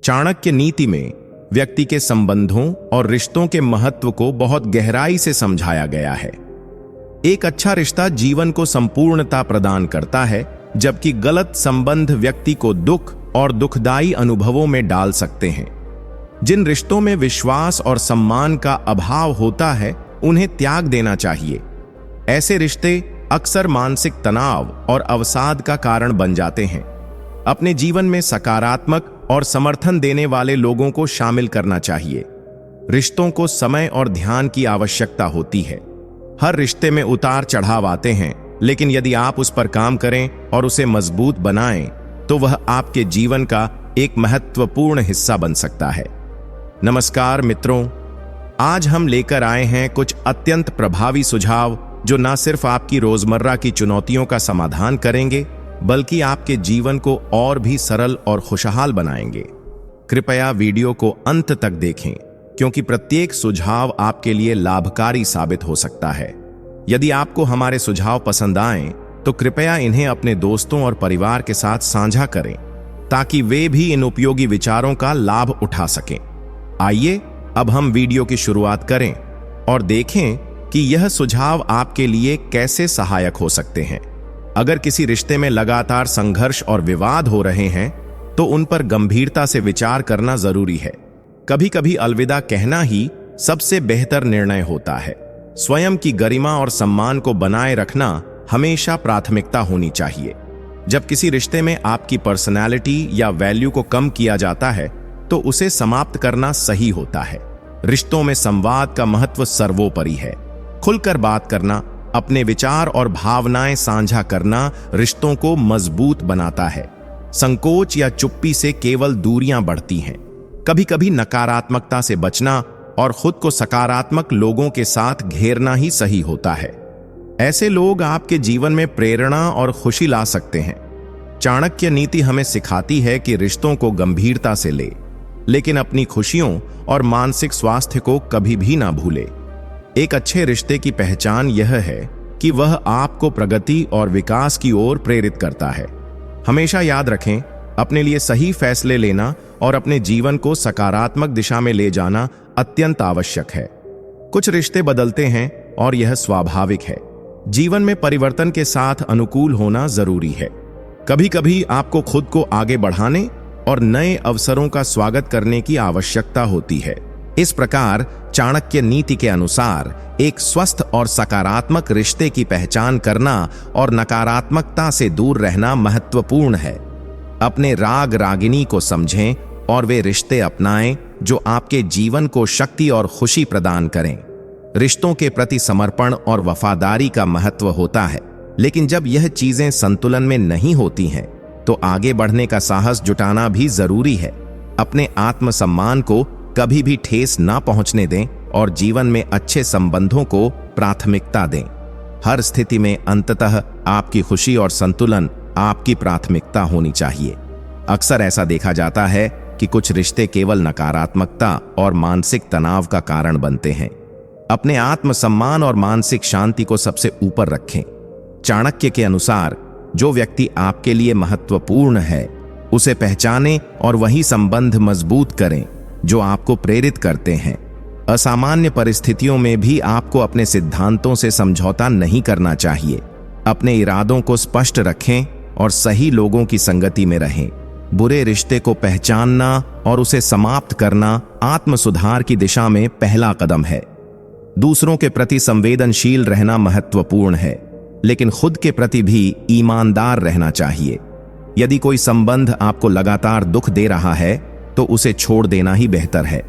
चाणक्य नीति में व्यक्ति के संबंधों और रिश्तों के महत्व को बहुत गहराई से समझाया गया है। एक अच्छा रिश्ता जीवन को संपूर्णता प्रदान करता है, जबकि गलत संबंध व्यक्ति को दुख और दुखदायी अनुभवों में डाल सकते हैं। जिन रिश्तों में विश्वास और सम्मान का अभाव होता है, उन्हें त्याग देना चाहिए। ऐसे रिश्ते अक्सर मानसिक तनाव और अवसाद का कारण बन जाते हैं। अपने जीवन में सकारात्मक और समर्थन देने वाले लोगों को शामिल करना चाहिए। रिश्तों को समय और ध्यान की आवश्यकता होती है। हर रिश्ते में उतार चढ़ाव आते हैं, लेकिन यदि आप उस पर काम करें और उसे मजबूत बनाएं, तो वह आपके जीवन का एक महत्वपूर्ण हिस्सा बन सकता है। नमस्कार मित्रों, आज हम लेकर आए हैं कुछ अत्यंत प्रभावी सुझाव जो न सिर्फ आपकी रोजमर्रा की चुनौतियों का समाधान करेंगे, बल्कि आपके जीवन को और भी सरल और खुशहाल बनाएंगे। कृपया वीडियो को अंत तक देखें, क्योंकि प्रत्येक सुझाव आपके लिए लाभकारी साबित हो सकता है। यदि आपको हमारे सुझाव पसंद आएं, तो कृपया इन्हें अपने दोस्तों और परिवार के साथ साझा करें, ताकि वे भी इन उपयोगी विचारों का लाभ उठा सकें। आइए अब हम वीडियो की शुरुआत करें और देखें कि यह सुझाव आपके लिए कैसे सहायक हो सकते हैं। अगर किसी रिश्ते में लगातार संघर्ष और विवाद हो रहे हैं, तो उन पर गंभीरता से विचार करना जरूरी है। कभी कभी अलविदा कहना ही सबसे बेहतर निर्णय होता है। स्वयं की गरिमा और सम्मान को बनाए रखना हमेशा प्राथमिकता होनी चाहिए। जब किसी रिश्ते में आपकी पर्सनैलिटी या वैल्यू को कम किया जाता है, तो उसे समाप्त करना सही होता है। रिश्तों में संवाद का महत्व सर्वोपरि है। खुलकर बात करना, अपने विचार और भावनाएं साझा करना रिश्तों को मजबूत बनाता है। संकोच या चुप्पी से केवल दूरियां बढ़ती हैं। कभी कभी नकारात्मकता से बचना और खुद को सकारात्मक लोगों के साथ घेरना ही सही होता है। ऐसे लोग आपके जीवन में प्रेरणा और खुशी ला सकते हैं। चाणक्य नीति हमें सिखाती है कि रिश्तों को गंभीरता से ले, लेकिन अपनी खुशियों और मानसिक स्वास्थ्य को कभी भी ना भूले। एक अच्छे रिश्ते की पहचान यह है कि वह आपको प्रगति और विकास की ओर प्रेरित करता है। हमेशा याद रखें, अपने लिए सही फैसले लेना और अपने जीवन को सकारात्मक दिशा में ले जाना अत्यंत आवश्यक है। कुछ रिश्ते बदलते हैं और यह स्वाभाविक है। जीवन में परिवर्तन के साथ अनुकूल होना जरूरी है। कभी कभी आपको खुद को आगे बढ़ाने और नए अवसरों का स्वागत करने की आवश्यकता होती है। इस प्रकार चाणक्य नीति के अनुसार एक स्वस्थ और सकारात्मक रिश्ते की पहचान करना और नकारात्मकता से दूर रहना महत्वपूर्ण है। अपने राग रागिनी को समझें और वे रिश्ते अपनाएं जो आपके जीवन को शक्ति और खुशी प्रदान करें। रिश्तों के प्रति समर्पण और वफादारी का महत्व होता है, लेकिन जब यह चीजें संतुलन में नहीं होती हैं, तो आगे बढ़ने का साहस जुटाना भी जरूरी है। अपने आत्मसम्मान को कभी भी ठेस ना पहुंचने दें और जीवन में अच्छे संबंधों को प्राथमिकता दें। हर स्थिति में अंततः आपकी खुशी और संतुलन आपकी प्राथमिकता होनी चाहिए। अक्सर ऐसा देखा जाता है कि कुछ रिश्ते केवल नकारात्मकता और मानसिक तनाव का कारण बनते हैं। अपने आत्मसम्मान और मानसिक शांति को सबसे ऊपर रखें। चाणक्य के अनुसार जो व्यक्ति आपके लिए महत्वपूर्ण है, उसे पहचानें और वही संबंध मजबूत करें जो आपको प्रेरित करते हैं। असामान्य परिस्थितियों में भी आपको अपने सिद्धांतों से समझौता नहीं करना चाहिए। अपने इरादों को स्पष्ट रखें और सही लोगों की संगति में रहें। बुरे रिश्ते को पहचानना और उसे समाप्त करना आत्म सुधार की दिशा में पहला कदम है। दूसरों के प्रति संवेदनशील रहना महत्वपूर्ण है, लेकिन खुद के प्रति भी ईमानदार रहना चाहिए। यदि कोई संबंध आपको लगातार दुख दे रहा है, तो उसे छोड़ देना ही बेहतर है।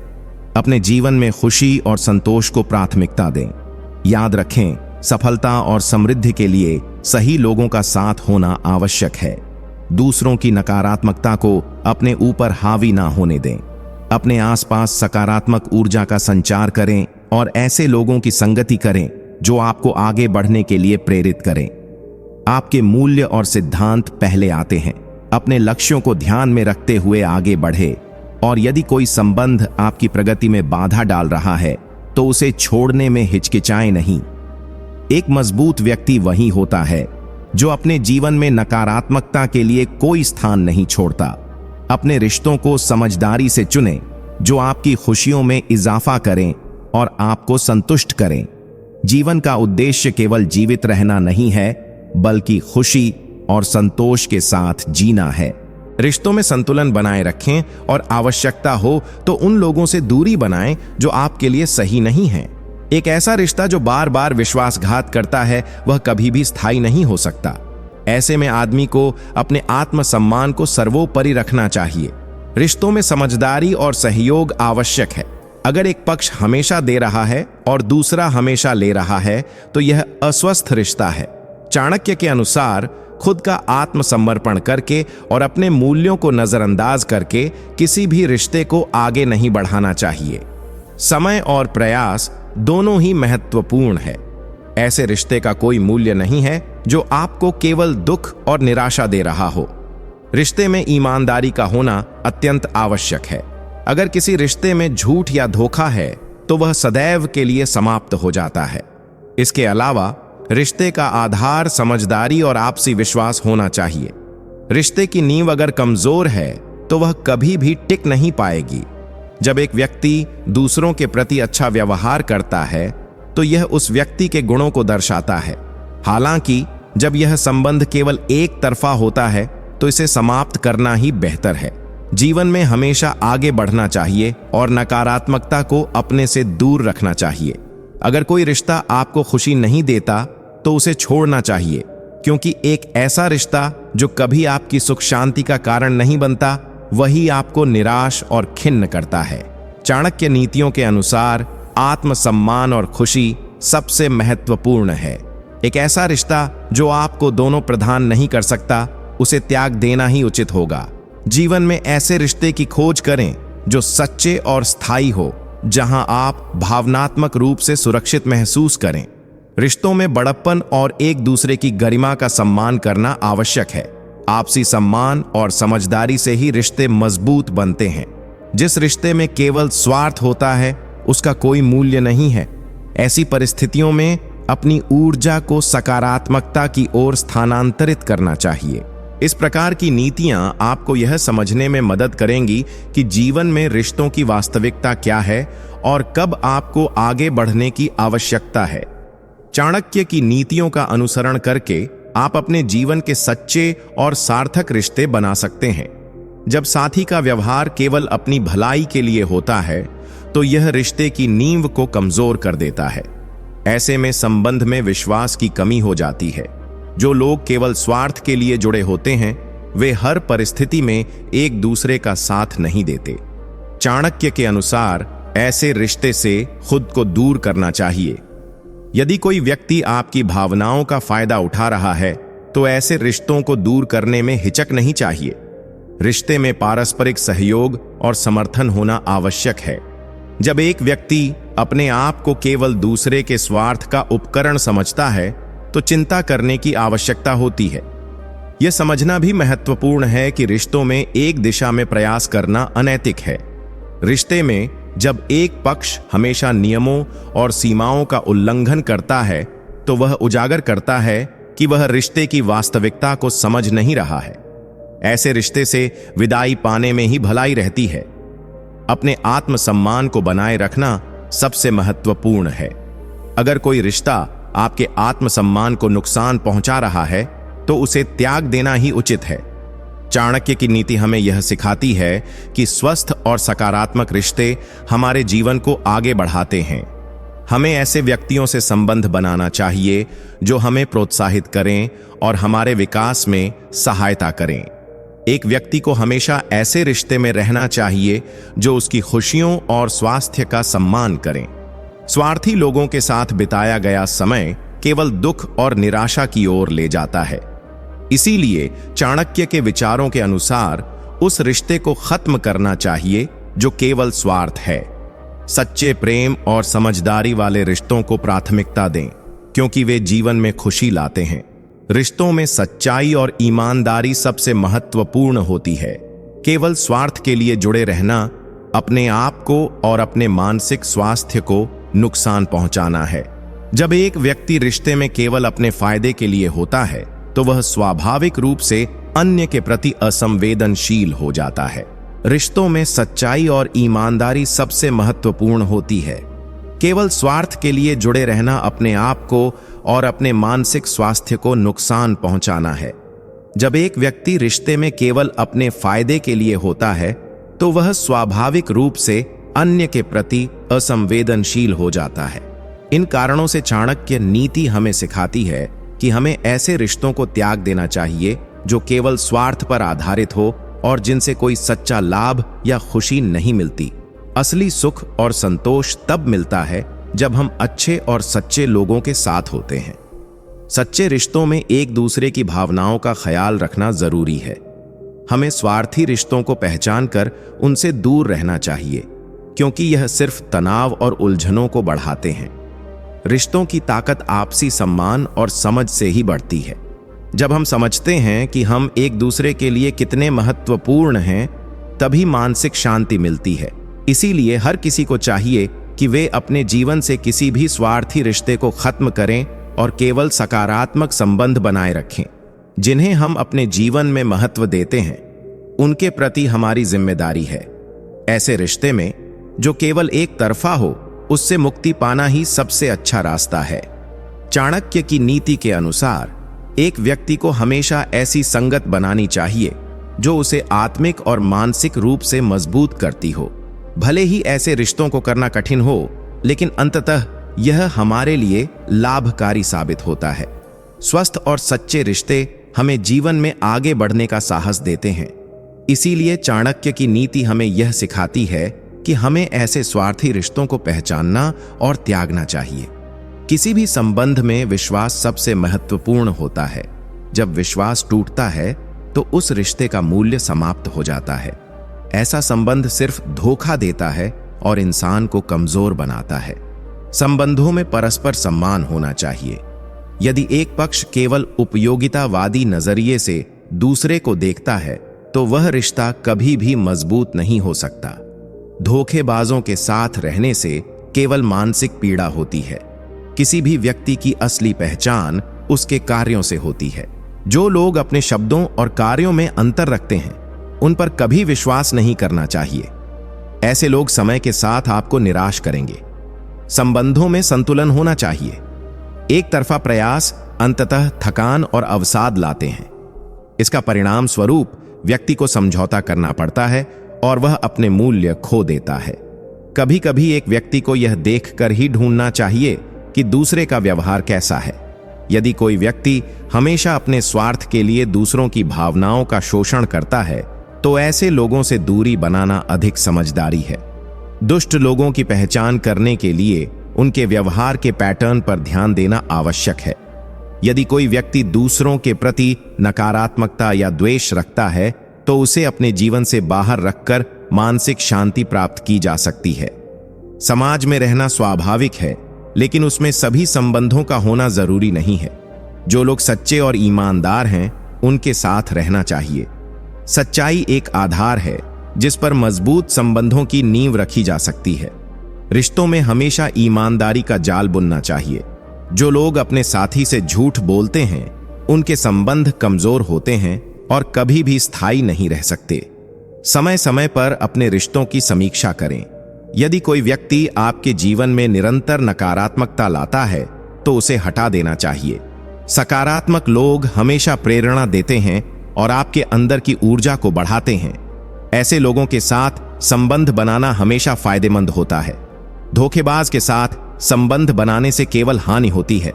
अपने जीवन में खुशी और संतोष को प्राथमिकता दें। याद रखें, सफलता और समृद्धि के लिए सही लोगों का साथ होना आवश्यक है। दूसरों की नकारात्मकता को अपने ऊपर हावी ना होने दें। अपने आसपास सकारात्मक ऊर्जा का संचार करें और ऐसे लोगों की संगति करें जो आपको आगे बढ़ने के लिए प्रेरित करें। आपके मूल्य और सिद्धांत पहले आते हैं। अपने लक्ष्यों को ध्यान में रखते हुए आगे बढ़े, और यदि कोई संबंध आपकी प्रगति में बाधा डाल रहा है, तो उसे छोड़ने में हिचकिचाएं नहीं। एक मजबूत व्यक्ति वही होता है जो अपने जीवन में नकारात्मकता के लिए कोई स्थान नहीं छोड़ता। अपने रिश्तों को समझदारी से चुनें, जो आपकी खुशियों में इजाफा करें और आपको संतुष्ट करें। जीवन का उद्देश्य केवल जीवित रहना नहीं है, बल्कि खुशी और संतोष के साथ जीना है। रिश्तों में संतुलन बनाए रखें और आवश्यकता हो तो उन लोगों से दूरी बनाएं जो आपके लिए सही नहीं हैं। एक ऐसा रिश्ता जो बार बार विश्वासघात करता है, वह कभी भी स्थायी नहीं हो सकता। ऐसे में आदमी को अपने आत्मसम्मान को सर्वोपरि रखना चाहिए। रिश्तों में समझदारी और सहयोग आवश्यक है। अगर एक पक्ष हमेशा दे रहा है और दूसरा हमेशा ले रहा है, तो यह अस्वस्थ रिश्ता है। चाणक्य के अनुसार खुद का आत्मसमर्पण करके और अपने मूल्यों को नजरअंदाज करके किसी भी रिश्ते को आगे नहीं बढ़ाना चाहिए। समय और प्रयास दोनों ही महत्वपूर्ण है। ऐसे रिश्ते का कोई मूल्य नहीं है जो आपको केवल दुख और निराशा दे रहा हो। रिश्ते में ईमानदारी का होना अत्यंत आवश्यक है। अगर किसी रिश्ते में झूठ या धोखा है तो वह सदैव के लिए समाप्त हो जाता है। इसके अलावा रिश्ते का आधार समझदारी और आपसी विश्वास होना चाहिए। रिश्ते की नींव अगर कमजोर है तो वह कभी भी टिक नहीं पाएगी। जब एक व्यक्ति दूसरों के प्रति अच्छा व्यवहार करता है तो यह उस व्यक्ति के गुणों को दर्शाता है। हालांकि जब यह संबंध केवल एक तरफा होता है तो इसे समाप्त करना ही बेहतर है। जीवन में हमेशा आगे बढ़ना चाहिए और नकारात्मकता को अपने से दूर रखना चाहिए। अगर कोई रिश्ता आपको खुशी नहीं देता तो उसे छोड़ना चाहिए, क्योंकि एक ऐसा रिश्ता जो कभी आपकी सुख शांति का कारण नहीं बनता, वही आपको निराश और खिन्न करता है। चाणक्य नीतियों के अनुसार आत्मसम्मान और खुशी सबसे महत्वपूर्ण है। एक ऐसा रिश्ता जो आपको दोनों प्रदान नहीं कर सकता, उसे त्याग देना ही उचित होगा। जीवन में ऐसे रिश्ते की खोज करें जो सच्चे और स्थायी हो, जहां आप भावनात्मक रूप से सुरक्षित महसूस करें। रिश्तों में बड़प्पन और एक दूसरे की गरिमा का सम्मान करना आवश्यक है। आपसी सम्मान और समझदारी से ही रिश्ते मजबूत बनते हैं। जिस रिश्ते में केवल स्वार्थ होता है, उसका कोई मूल्य नहीं है। ऐसी परिस्थितियों में अपनी ऊर्जा को सकारात्मकता की ओर स्थानांतरित करना चाहिए। इस प्रकार की नीतियां आपको यह समझने में मदद करेंगी कि जीवन में रिश्तों की वास्तविकता क्या है और कब आपको आगे बढ़ने की आवश्यकता है। चाणक्य की नीतियों का अनुसरण करके आप अपने जीवन के सच्चे और सार्थक रिश्ते बना सकते हैं। जब साथी का व्यवहार केवल अपनी भलाई के लिए होता है, तो यह रिश्ते की नींव को कमजोर कर देता है। ऐसे में संबंध में विश्वास की कमी हो जाती है। जो लोग केवल स्वार्थ के लिए जुड़े होते हैं, वे हर परिस्थिति में एक दूसरे का साथ नहीं देते। चाणक्य के अनुसार ऐसे रिश्ते से खुद को दूर करना चाहिए। यदि कोई व्यक्ति आपकी भावनाओं का फायदा उठा रहा है, तो ऐसे रिश्तों को दूर करने में हिचक नहीं चाहिए। रिश्ते में पारस्परिक सहयोग और समर्थन होना आवश्यक है। जब एक व्यक्ति अपने आप को केवल दूसरे के स्वार्थ का उपकरण समझता है, तो चिंता करने की आवश्यकता होती है। यह समझना भी महत्वपूर्ण है कि रिश्तों में एक दिशा में प्रयास करना अनैतिक है। रिश्ते में जब एक पक्ष हमेशा नियमों और सीमाओं का उल्लंघन करता है, तो वह उजागर करता है कि वह रिश्ते की वास्तविकता को समझ नहीं रहा है। ऐसे रिश्ते से विदाई पाने में ही भलाई रहती है। अपने आत्मसम्मान को बनाए रखना सबसे महत्वपूर्ण है। अगर कोई रिश्ता आपके आत्मसम्मान को नुकसान पहुंचा रहा है, तो उसे त्याग देना ही उचित है। चाणक्य की नीति हमें यह सिखाती है कि स्वस्थ और सकारात्मक रिश्ते हमारे जीवन को आगे बढ़ाते हैं। हमें ऐसे व्यक्तियों से संबंध बनाना चाहिए जो हमें प्रोत्साहित करें और हमारे विकास में सहायता करें। एक व्यक्ति को हमेशा ऐसे रिश्ते में रहना चाहिए जो उसकी खुशियों और स्वास्थ्य का सम्मान करें। स्वार्थी लोगों के साथ बिताया गया समय केवल दुख और निराशा की ओर ले जाता है। इसीलिए चाणक्य के विचारों के अनुसार उस रिश्ते को खत्म करना चाहिए जो केवल स्वार्थ है। सच्चे प्रेम और समझदारी वाले रिश्तों को प्राथमिकता दें, क्योंकि वे जीवन में खुशी लाते हैं। रिश्तों में सच्चाई और ईमानदारी सबसे महत्वपूर्ण होती है। केवल स्वार्थ के लिए जुड़े रहना अपने आप को और अपने मानसिक स्वास्थ्य को नुकसान पहुंचाना है। जब एक व्यक्ति रिश्ते में केवल अपने फायदे के लिए होता है, तो वह स्वाभाविक रूप से अन्य के प्रति असंवेदनशील हो जाता है। रिश्तों में सच्चाई और ईमानदारी सबसे महत्वपूर्ण होती है। केवल स्वार्थ के लिए जुड़े रहना अपने आप को और अपने मानसिक स्वास्थ्य को नुकसान पहुंचाना है। जब एक व्यक्ति रिश्ते में केवल अपने फायदे के लिए होता है तो वह स्वाभाविक रूप से अन्य के प्रति असंवेदनशील हो जाता है। इन कारणों से चाणक्य नीति हमें सिखाती है कि हमें ऐसे रिश्तों को त्याग देना चाहिए जो केवल स्वार्थ पर आधारित हो और जिनसे कोई सच्चा लाभ या खुशी नहीं मिलती। असली सुख और संतोष तब मिलता है जब हम अच्छे और सच्चे लोगों के साथ होते हैं। सच्चे रिश्तों में एक दूसरे की भावनाओं का ख्याल रखना जरूरी है। हमें स्वार्थी रिश्तों को पहचान कर उनसे दूर रहना चाहिए, क्योंकि यह सिर्फ तनाव और उलझनों को बढ़ाते हैं। रिश्तों की ताकत आपसी सम्मान और समझ से ही बढ़ती है। जब हम समझते हैं कि हम एक दूसरे के लिए कितने महत्वपूर्ण हैं, तभी मानसिक शांति मिलती है। इसीलिए हर किसी को चाहिए कि वे अपने जीवन से किसी भी स्वार्थी रिश्ते को खत्म करें और केवल सकारात्मक संबंध बनाए रखें। जिन्हें हम अपने जीवन में महत्व देते हैं, उनके प्रति हमारी जिम्मेदारी है। ऐसे रिश्ते में जो केवल एक तरफा हो, उससे मुक्ति पाना ही सबसे अच्छा रास्ता है। चाणक्य की नीति के अनुसार एक व्यक्ति को हमेशा ऐसी संगत बनानी चाहिए जो उसे आत्मिक और मानसिक रूप से मजबूत करती हो। भले ही ऐसे रिश्तों को करना कठिन हो, लेकिन अंततः यह हमारे लिए लाभकारी साबित होता है। स्वस्थ और सच्चे रिश्ते हमें जीवन में आगे बढ़ने का साहस देते हैं। इसीलिए चाणक्य की नीति हमें यह सिखाती है कि हमें ऐसे स्वार्थी रिश्तों को पहचानना और त्यागना चाहिए। किसी भी संबंध में विश्वास सबसे महत्वपूर्ण होता है। जब विश्वास टूटता है तो उस रिश्ते का मूल्य समाप्त हो जाता है। ऐसा संबंध सिर्फ धोखा देता है और इंसान को कमजोर बनाता है। संबंधों में परस्पर सम्मान होना चाहिए। यदि एक पक्ष केवल उपयोगितावादी नजरिए से दूसरे को देखता है तो वह रिश्ता कभी भी मजबूत नहीं हो सकता। धोखेबाजों के साथ रहने से केवल मानसिक पीड़ा होती है। किसी भी व्यक्ति की असली पहचान उसके कार्यों से होती है। जो लोग अपने शब्दों और कार्यों में अंतर रखते हैं, उन पर कभी विश्वास नहीं करना चाहिए। ऐसे लोग समय के साथ आपको निराश करेंगे। संबंधों में संतुलन होना चाहिए। एक तरफा प्रयास अंततः थकान और अवसाद लाते हैं। इसका परिणाम स्वरूप व्यक्ति को समझौता करना पड़ता है और वह अपने मूल्य खो देता है। कभी कभी एक व्यक्ति को यह देखकर ही ढूंढना चाहिए कि दूसरे का व्यवहार कैसा है। यदि कोई व्यक्ति हमेशा अपने स्वार्थ के लिए दूसरों की भावनाओं का शोषण करता है, तो ऐसे लोगों से दूरी बनाना अधिक समझदारी है। दुष्ट लोगों की पहचान करने के लिए उनके व्यवहार के पैटर्न पर ध्यान देना आवश्यक है। यदि कोई व्यक्ति दूसरों के प्रति नकारात्मकता या द्वेष रखता है, तो उसे अपने जीवन से बाहर रखकर मानसिक शांति प्राप्त की जा सकती है। समाज में रहना स्वाभाविक है, लेकिन उसमें सभी संबंधों का होना जरूरी नहीं है। जो लोग सच्चे और ईमानदार हैं, उनके साथ रहना चाहिए। सच्चाई एक आधार है जिस पर मजबूत संबंधों की नींव रखी जा सकती है। रिश्तों में हमेशा ईमानदारी का जाल बुनना चाहिए। जो लोग अपने साथी से झूठ बोलते हैं, उनके संबंध कमजोर होते हैं और कभी भी स्थायी नहीं रह सकते। समय समय पर अपने रिश्तों की समीक्षा करें। यदि कोई व्यक्ति आपके जीवन में निरंतर नकारात्मकता लाता है, तो उसे हटा देना चाहिए। सकारात्मक लोग हमेशा प्रेरणा देते हैं और आपके अंदर की ऊर्जा को बढ़ाते हैं। ऐसे लोगों के साथ संबंध बनाना हमेशा फायदेमंद होता है। धोखेबाज के साथ संबंध बनाने से केवल हानि होती है।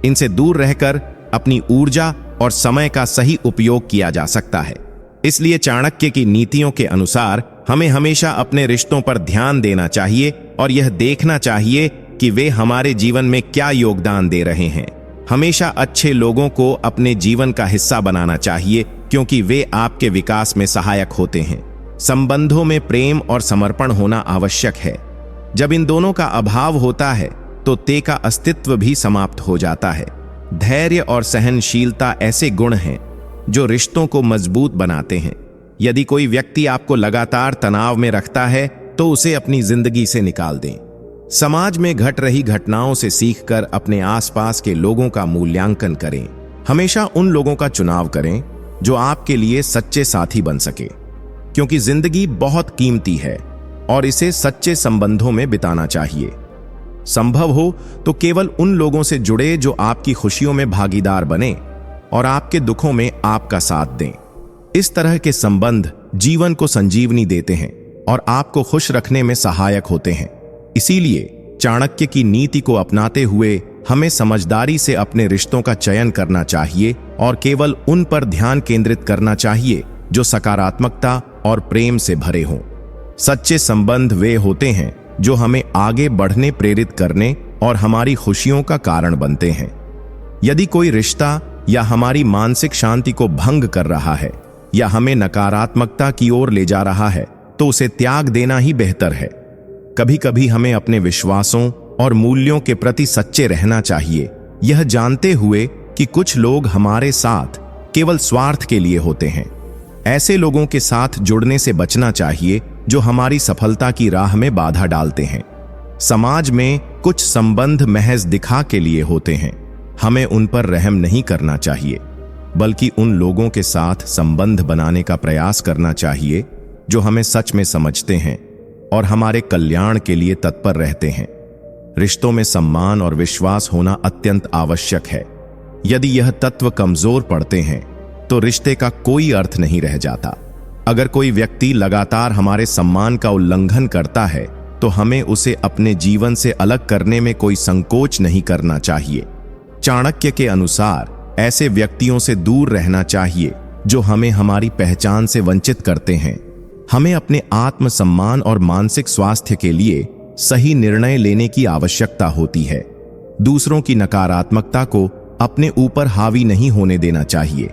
इनसे दूर रहकर अपनी ऊर्जा और समय का सही उपयोग किया जा सकता है। इसलिए चाणक्य की नीतियों के अनुसार हमें हमेशा अपने रिश्तों पर ध्यान देना चाहिए और यह देखना चाहिए कि वे हमारे जीवन में क्या योगदान दे रहे हैं। हमेशा अच्छे लोगों को अपने जीवन का हिस्सा बनाना चाहिए, क्योंकि वे आपके विकास में सहायक होते हैं। संबंधों में प्रेम और समर्पण होना आवश्यक है। जब इन दोनों का अभाव होता है, तो ते का अस्तित्व भी समाप्त हो जाता है। धैर्य और सहनशीलता ऐसे गुण हैं जो रिश्तों को मजबूत बनाते हैं। यदि कोई व्यक्ति आपको लगातार तनाव में रखता है, तो उसे अपनी जिंदगी से निकाल दें। समाज में घट रही घटनाओं से सीखकर अपने आसपास के लोगों का मूल्यांकन करें। हमेशा उन लोगों का चुनाव करें जो आपके लिए सच्चे साथी बन सके, क्योंकि जिंदगी बहुत कीमती है और इसे सच्चे संबंधों में बिताना चाहिए। संभव हो तो केवल उन लोगों से जुड़े जो आपकी खुशियों में भागीदार बने और आपके दुखों में आपका साथ दें। इस तरह के संबंध जीवन को संजीवनी देते हैं और आपको खुश रखने में सहायक होते हैं। इसीलिए चाणक्य की नीति को अपनाते हुए हमें समझदारी से अपने रिश्तों का चयन करना चाहिए और केवल उन पर ध्यान केंद्रित करना चाहिए जो सकारात्मकता और प्रेम से भरे हों। सच्चे संबंध वे होते हैं जो हमें आगे बढ़ने प्रेरित करने और हमारी खुशियों का कारण बनते हैं। यदि कोई रिश्ता या हमारी मानसिक शांति को भंग कर रहा है या हमें नकारात्मकता की ओर ले जा रहा है, तो उसे त्याग देना ही बेहतर है। कभी कभी हमें अपने विश्वासों और मूल्यों के प्रति सच्चे रहना चाहिए, यह जानते हुए कि कुछ लोग हमारे साथ केवल स्वार्थ के लिए होते हैं। ऐसे लोगों के साथ जुड़ने से बचना चाहिए जो हमारी सफलता की राह में बाधा डालते हैं। समाज में कुछ संबंध महज दिखा के लिए होते हैं। हमें उन पर रहम नहीं करना चाहिए, बल्कि उन लोगों के साथ संबंध बनाने का प्रयास करना चाहिए जो हमें सच में समझते हैं और हमारे कल्याण के लिए तत्पर रहते हैं। रिश्तों में सम्मान और विश्वास होना अत्यंत आवश्यक है। यदि यह तत्व कमजोर पड़ते हैं तो रिश्ते का कोई अर्थ नहीं रह जाता। अगर कोई व्यक्ति लगातार हमारे सम्मान का उल्लंघन करता है तो हमें उसे अपने जीवन से अलग करने में कोई संकोच नहीं करना चाहिए। चाणक्य के अनुसार ऐसे व्यक्तियों से दूर रहना चाहिए जो हमें हमारी पहचान से वंचित करते हैं। हमें अपने आत्मसम्मान और मानसिक स्वास्थ्य के लिए सही निर्णय लेने की आवश्यकता होती है। दूसरों की नकारात्मकता को अपने ऊपर हावी नहीं होने देना चाहिए।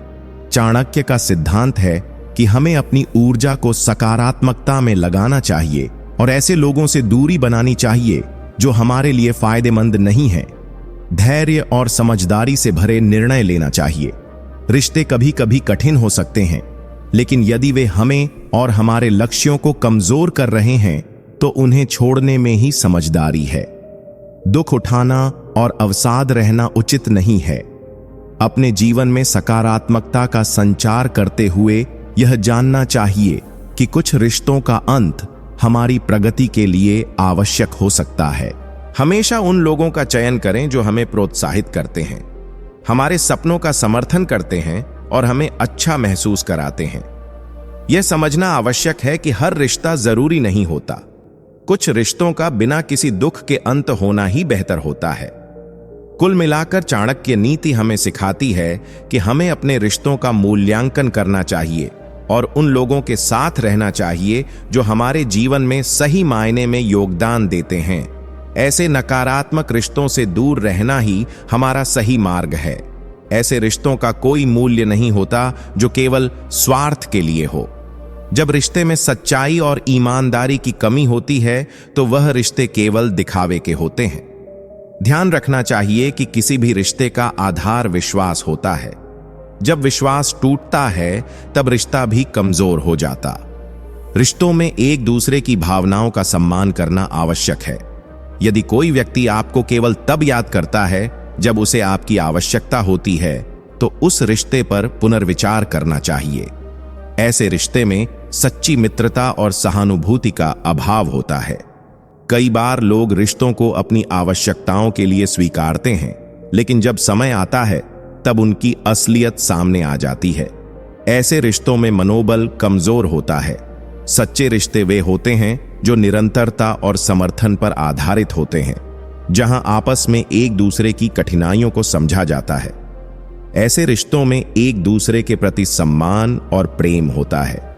चाणक्य का सिद्धांत है कि हमें अपनी ऊर्जा को सकारात्मकता में लगाना चाहिए और ऐसे लोगों से दूरी बनानी चाहिए जो हमारे लिए फायदेमंद नहीं है। धैर्य और समझदारी से भरे निर्णय लेना चाहिए। रिश्ते कभी कभी कठिन हो सकते हैं, लेकिन यदि वे हमें और हमारे लक्ष्यों को कमजोर कर रहे हैं तो उन्हें छोड़ने में ही समझदारी है। दुख उठाना और अवसाद रहना उचित नहीं है। अपने जीवन में सकारात्मकता का संचार करते हुए यह जानना चाहिए कि कुछ रिश्तों का अंत हमारी प्रगति के लिए आवश्यक हो सकता है। हमेशा उन लोगों का चयन करें जो हमें प्रोत्साहित करते हैं, हमारे सपनों का समर्थन करते हैं और हमें अच्छा महसूस कराते हैं। यह समझना आवश्यक है कि हर रिश्ता जरूरी नहीं होता। कुछ रिश्तों का बिना किसी दुख के अंत होना ही बेहतर होता है। कुल मिलाकर चाणक्य नीति हमें सिखाती है कि हमें अपने रिश्तों का मूल्यांकन करना चाहिए और उन लोगों के साथ रहना चाहिए जो हमारे जीवन में सही मायने में योगदान देते हैं। ऐसे नकारात्मक रिश्तों से दूर रहना ही हमारा सही मार्ग है। ऐसे रिश्तों का कोई मूल्य नहीं होता जो केवल स्वार्थ के लिए हो। जब रिश्ते में सच्चाई और ईमानदारी की कमी होती है तो वह रिश्ते केवल दिखावे के होते हैं। ध्यान रखना चाहिए कि किसी भी रिश्ते का आधार विश्वास होता है। जब विश्वास टूटता है तब रिश्ता भी कमजोर हो जाता। रिश्तों में एक दूसरे की भावनाओं का सम्मान करना आवश्यक है। यदि कोई व्यक्ति आपको केवल तब याद करता है जब उसे आपकी आवश्यकता होती है तो उस रिश्ते पर पुनर्विचार करना चाहिए। ऐसे रिश्ते में सच्ची मित्रता और सहानुभूति का अभाव होता है। कई बार लोग रिश्तों को अपनी आवश्यकताओं के लिए स्वीकारते हैं, लेकिन जब समय आता है तब उनकी असलियत सामने आ जाती है। ऐसे रिश्तों में मनोबल कमजोर होता है। सच्चे रिश्ते वे होते हैं जो निरंतरता और समर्थन पर आधारित होते हैं, जहां आपस में एक दूसरे की कठिनाइयों को समझा जाता है। ऐसे रिश्तों में एक दूसरे के प्रति सम्मान और प्रेम होता है।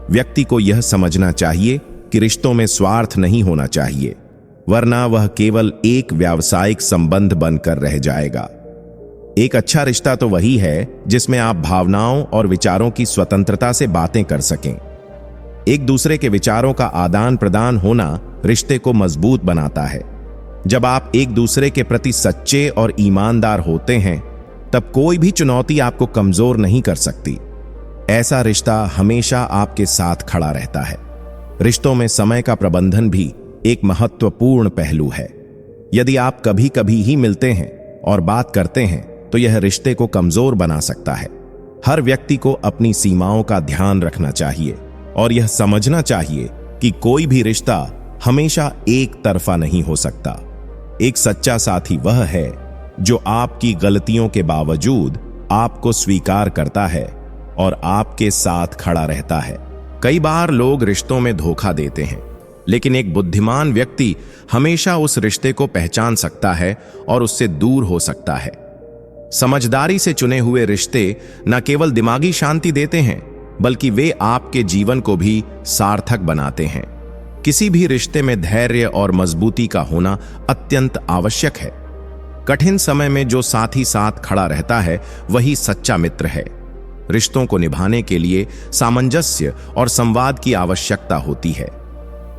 व्यक्ति को यह समझना चाहिए कि रिश्तों में स्वार्थ नहीं होना चाहिए, वरना वह केवल एक व्यावसायिक संबंध बनकर रह जाएगा। एक अच्छा रिश्ता तो वही है जिसमें आप भावनाओं और विचारों की स्वतंत्रता से बातें कर सकें। एक दूसरे के विचारों का आदान प्रदान होना रिश्ते को मजबूत बनाता है। जब आप एक दूसरे के प्रति सच्चे और ईमानदार होते हैं तब कोई भी चुनौती आपको कमजोर नहीं कर सकती। ऐसा रिश्ता हमेशा आपके साथ खड़ा रहता है। रिश्तों में समय का प्रबंधन भी एक महत्वपूर्ण पहलू है। यदि आप कभी कभी ही मिलते हैं और बात करते हैं तो यह रिश्ते को कमजोर बना सकता है। हर व्यक्ति को अपनी सीमाओं का ध्यान रखना चाहिए और यह समझना चाहिए कि कोई भी रिश्ता हमेशा एक तरफा नहीं हो सकता। एक सच्चा साथी वह है जो आपकी गलतियों के बावजूद आपको स्वीकार करता है और आपके साथ खड़ा रहता है। कई बार लोग रिश्तों में धोखा देते हैं, लेकिन एक बुद्धिमान व्यक्ति हमेशा उस रिश्ते को पहचान सकता है और उससे दूर हो सकता है। समझदारी से चुने हुए रिश्ते न केवल दिमागी शांति देते हैं, बल्कि वे आपके जीवन को भी सार्थक बनाते हैं। किसी भी रिश्ते में धैर्य और मजबूती का होना अत्यंत आवश्यक है। कठिन समय में जो साथी साथ खड़ा रहता है वही सच्चा मित्र है। रिश्तों को निभाने के लिए सामंजस्य और संवाद की आवश्यकता होती है।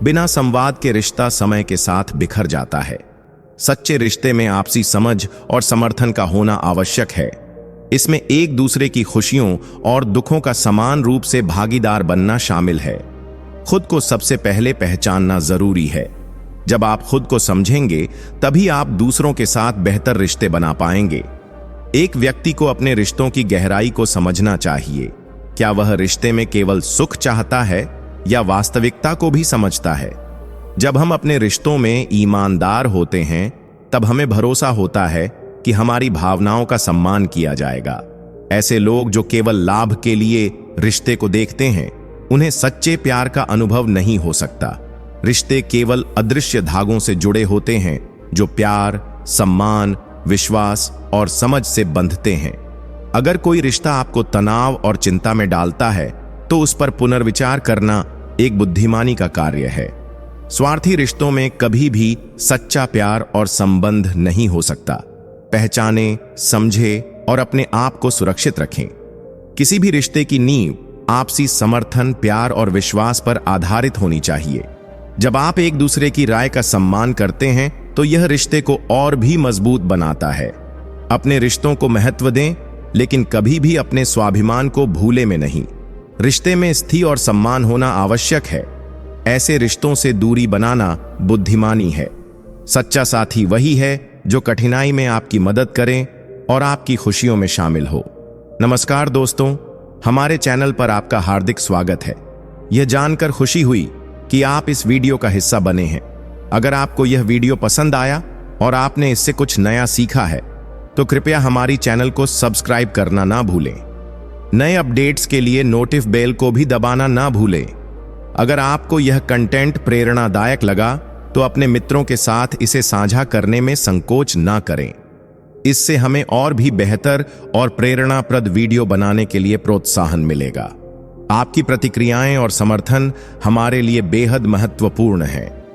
बिना संवाद के रिश्ता समय के साथ बिखर जाता है। सच्चे रिश्ते में आपसी समझ और समर्थन का होना आवश्यक है। इसमें एक दूसरे की खुशियों और दुखों का समान रूप से भागीदार बनना शामिल है। खुद को सबसे पहले पहचानना जरूरी है। जब आप खुद को समझेंगे तभी आप दूसरों के साथ बेहतर रिश्ते बना पाएंगे। एक व्यक्ति को अपने रिश्तों की गहराई को समझना चाहिए। क्या वह रिश्ते में केवल सुख चाहता है या वास्तविकता को भी समझता है? जब हम अपने रिश्तों में ईमानदार होते हैं तब हमें भरोसा होता है कि हमारी भावनाओं का सम्मान किया जाएगा। ऐसे लोग जो केवल लाभ के लिए रिश्ते को देखते हैं, उन्हें सच्चे प्यार का अनुभव नहीं हो सकता। रिश्ते केवल अदृश्य धागों से जुड़े होते हैं जो प्यार, सम्मान, विश्वास और समझ से बंधते हैं। अगर कोई रिश्ता आपको तनाव और चिंता में डालता है तो उस पर पुनर्विचार करना एक बुद्धिमानी का कार्य है। स्वार्थी रिश्तों में कभी भी सच्चा प्यार और संबंध नहीं हो सकता। पहचाने, समझे और अपने आप को सुरक्षित रखें। किसी भी रिश्ते की नींव आपसी समर्थन, प्यार और विश्वास पर आधारित होनी चाहिए। जब आप एक दूसरे की राय का सम्मान करते हैं तो यह रिश्ते को और भी मजबूत बनाता है। अपने रिश्तों को महत्व दें, लेकिन कभी भी अपने स्वाभिमान को भूले में नहीं। रिश्ते में स्थिति और सम्मान होना आवश्यक है। ऐसे रिश्तों से दूरी बनाना बुद्धिमानी है। सच्चा साथी वही है जो कठिनाई में आपकी मदद करे और आपकी खुशियों में शामिल हो। नमस्कार दोस्तों, हमारे चैनल पर आपका हार्दिक स्वागत है। यह जानकर खुशी हुई कि आप इस वीडियो का हिस्सा बने हैं। अगर आपको यह वीडियो पसंद आया और आपने इससे कुछ नया सीखा है तो कृपया हमारी चैनल को सब्सक्राइब करना ना भूलें। नए अपडेट्स के लिए नोटिफ बेल को भी दबाना ना भूलें। अगर आपको यह कंटेंट प्रेरणादायक लगा तो अपने मित्रों के साथ इसे साझा करने में संकोच ना करें। इससे हमें और भी बेहतर और प्रेरणाप्रद वीडियो बनाने के लिए प्रोत्साहन मिलेगा। आपकी प्रतिक्रियाएं और समर्थन हमारे लिए बेहद महत्वपूर्ण है।